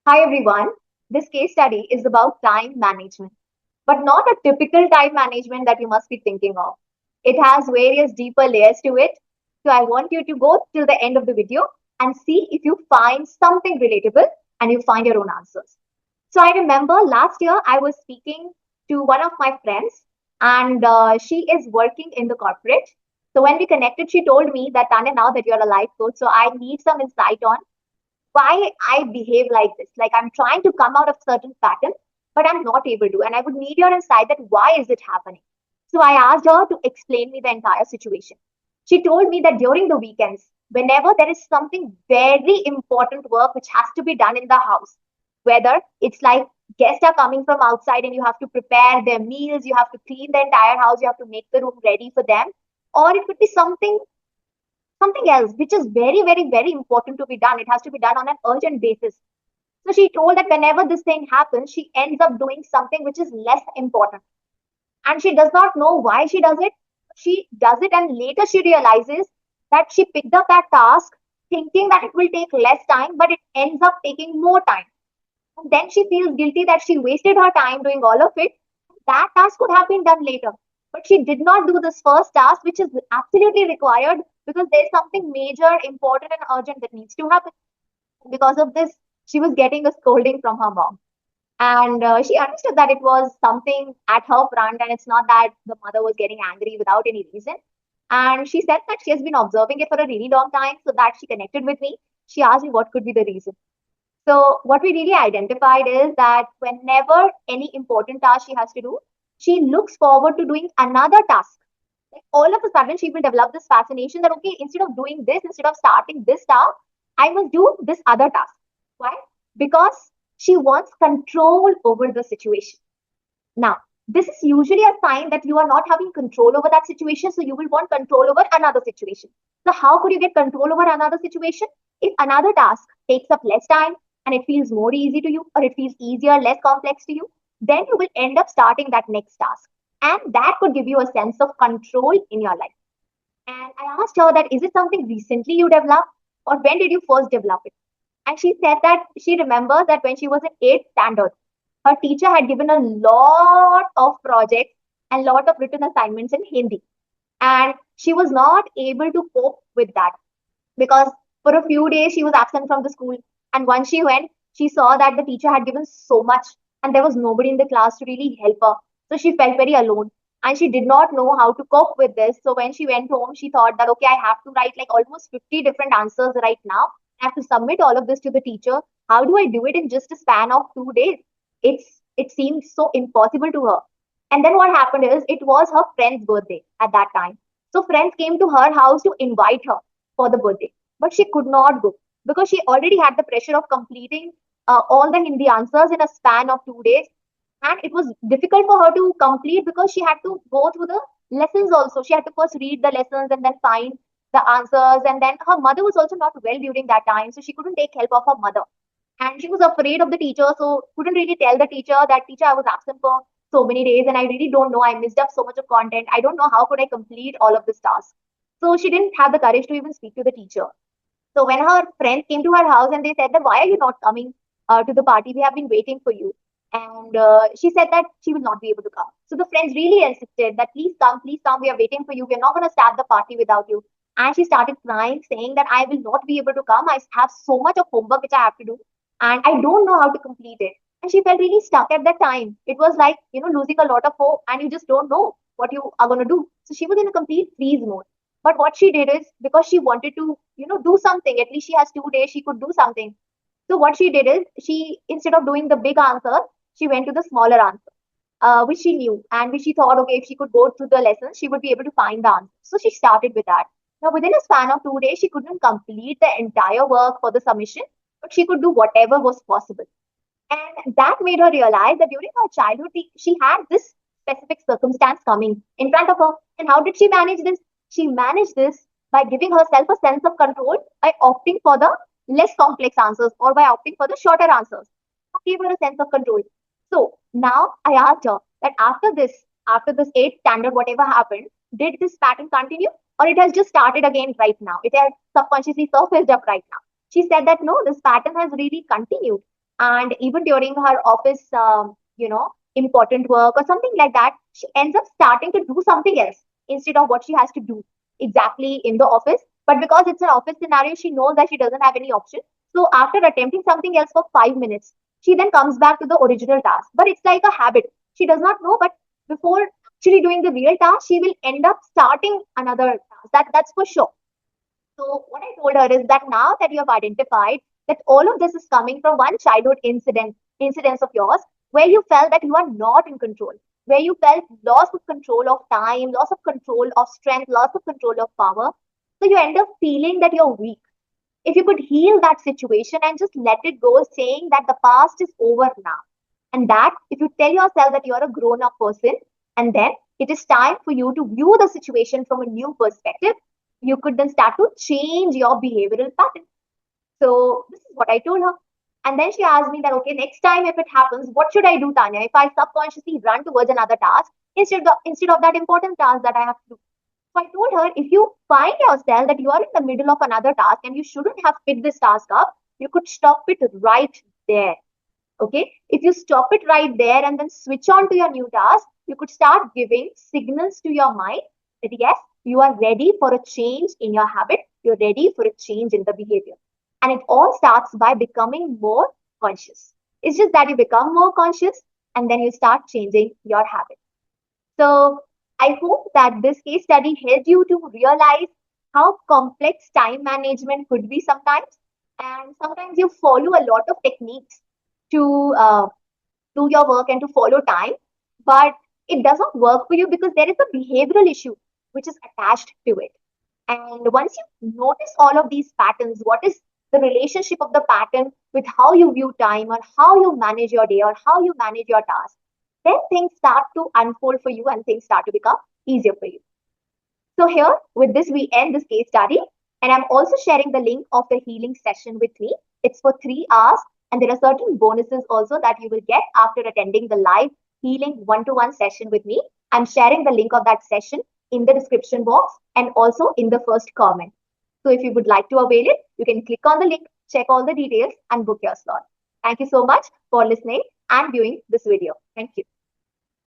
Hi everyone. This case study is about time management, but not a typical time management that you must be thinking of. It has various deeper layers to it. So I want you to go till the end of the video and see if you find something relatable and you find your own answers. So I remember last year I was speaking to one of my friends and she is working in the corporate. So when we connected, she told me that Tanya, now that you're a life coach, so I need some insight on why I behave like this. Like I'm trying to come out of certain pattern, but I'm not able to. And I would need your insight that why is it happening? So I asked her to explain me the entire situation. She told me that during the weekends, whenever there is something very important work which has to be done in the house, whether it's like guests are coming from outside and you have to prepare their meals, you have to clean the entire house, you have to make the room ready for them, or it could be something else which is very, very, very important to be done. It has to be done on an urgent basis. So she told that whenever this thing happens, she ends up doing something which is less important. And she does not know why she does it. She does it, and later she realizes that she picked up that task thinking that it will take less time, but it ends up taking more time. And then she feels guilty that she wasted her time doing all of it. That task could have been done later. But she did not do this first task, which is absolutely required because there's something major, important, and urgent that needs to happen. Because of this, she was getting a scolding from her mom. And she understood that it was something at her front, and it's not that the mother was getting angry without any reason. And she said that she has been observing it for a really long time, so that she connected with me. She asked me what could be the reason. So what we really identified is that whenever any important task she has to do, she looks forward to doing another task. Like all of a sudden, she will develop this fascination that okay, instead of doing this, instead of starting this task, I must do this other task. Why? Because she wants control over the situation. Now, this is usually a sign that you are not having control over that situation, so you will want control over another situation. So, how could you get control over another situation? If another task takes up less time and it feels more easy to you, or it feels easier, less complex to you, then you will end up starting that next task. And that could give you a sense of control in your life. And I asked her that is it something recently you developed, or when did you first develop it? And she said that she remembers that when she was in 8th standard, her teacher had given a lot of projects and lot of written assignments in Hindi. And she was not able to cope with that because for a few days she was absent from the school. And once she went, she saw that the teacher had given so much and there was nobody in the class to really help her. So she felt very alone and she did not know how to cope with this. So when she went home, she thought that, okay, I have to write like almost 50 different answers right now. I have to submit all of this to the teacher. How do I do it in just a span of 2 days? It seemed so impossible to her. And then what happened is it was her friend's birthday at that time. So friends came to her house to invite her for the birthday, but she could not go because she already had the pressure of completing all the Hindi answers in a span of 2 days. And it was difficult for her to complete because she had to go through the lessons also. She had to first read the lessons and then find the answers. And then her mother was also not well during that time, so she couldn't take help of her mother. And she was afraid of the teacher, so couldn't really tell the teacher that teacher I was absent for so many days and I really don't know. I missed up so much of content. I don't know how could I complete all of this task. So she didn't have the courage to even speak to the teacher. So when her friends came to her house and they said that why are you not coming to the party? We have been waiting for you. And she said that she will not be able to come. So the friends really insisted that please come, please come. We are waiting for you. We are not going to start the party without you. And she started crying, saying that I will not be able to come. I have so much of homework which I have to do, and I don't know how to complete it. And she felt really stuck at that time. It was like, losing a lot of hope, and you just don't know what you are going to do. So she was in a complete freeze mode. But what she did is because she wanted to, do something, at least she has 2 days, she could do something. So what she did is she, instead of doing the big answer, she went to the smaller answer, which she knew and which she thought, okay, if she could go through the lessons, she would be able to find the answer. So she started with that. Now, within a span of 2 days, she couldn't complete the entire work for the submission, but she could do whatever was possible. And that made her realize that during her childhood, she had this specific circumstance coming in front of her. And how did she manage this? She managed this by giving herself a sense of control by opting for the less complex answers or by opting for the shorter answers. That gave her a sense of control. So now I asked her that after this 8th standard, whatever happened, did this pattern continue or it has just started again right now? It has subconsciously surfaced up right now. She said that no, this pattern has really continued. And even during her office, important work or something like that, she ends up starting to do something else instead of what she has to do exactly in the office. But because it's an office scenario, she knows that she doesn't have any option. So after attempting something else for 5 minutes, she then comes back to the original task. But it's like a habit. She does not know, but before actually doing the real task, she will end up starting another task. That's for sure. So what I told her is that now that you have identified that all of this is coming from one childhood incidence of yours, where you felt that you are not in control, where you felt loss of control of time, loss of control of strength, loss of control of power. So you end up feeling that you're weak. If you could heal that situation and just let it go, saying that the past is over now, and that if you tell yourself that you're a grown up person, and then it is time for you to view the situation from a new perspective, you could then start to change your behavioral pattern. So this is what I told her. And then she asked me that, okay, next time if it happens, what should I do, Tanya? If I subconsciously run towards another task instead of that important task that I have to do. So I told her, if you find yourself that you are in the middle of another task and you shouldn't have picked this task up, you could stop it right there. Okay. If you stop it right there and then switch on to your new task, you could start giving signals to your mind that yes, you are ready for a change in your habit. You're ready for a change in the behavior. And it all starts by becoming more conscious. It's just that you become more conscious and then you start changing your habit. So I hope that this case study helped you to realize how complex time management could be sometimes. And sometimes you follow a lot of techniques to do your work and to follow time, but it doesn't work for you because there is a behavioral issue which is attached to it. And once you notice all of these patterns, what is the relationship of the pattern with how you view time or how you manage your day or how you manage your task, then things start to unfold for you and things start to become easier for you. So here, with this, we end this case study. And I'm also sharing the link of the healing session with me. It's for 3 hours. And there are certain bonuses also that you will get after attending the live healing one-to-one session with me. I'm sharing the link of that session in the description box and also in the first comment. So if you would like to avail it, you can click on the link, check all the details, and book your slot. Thank you so much for listening and viewing this video. Thank you.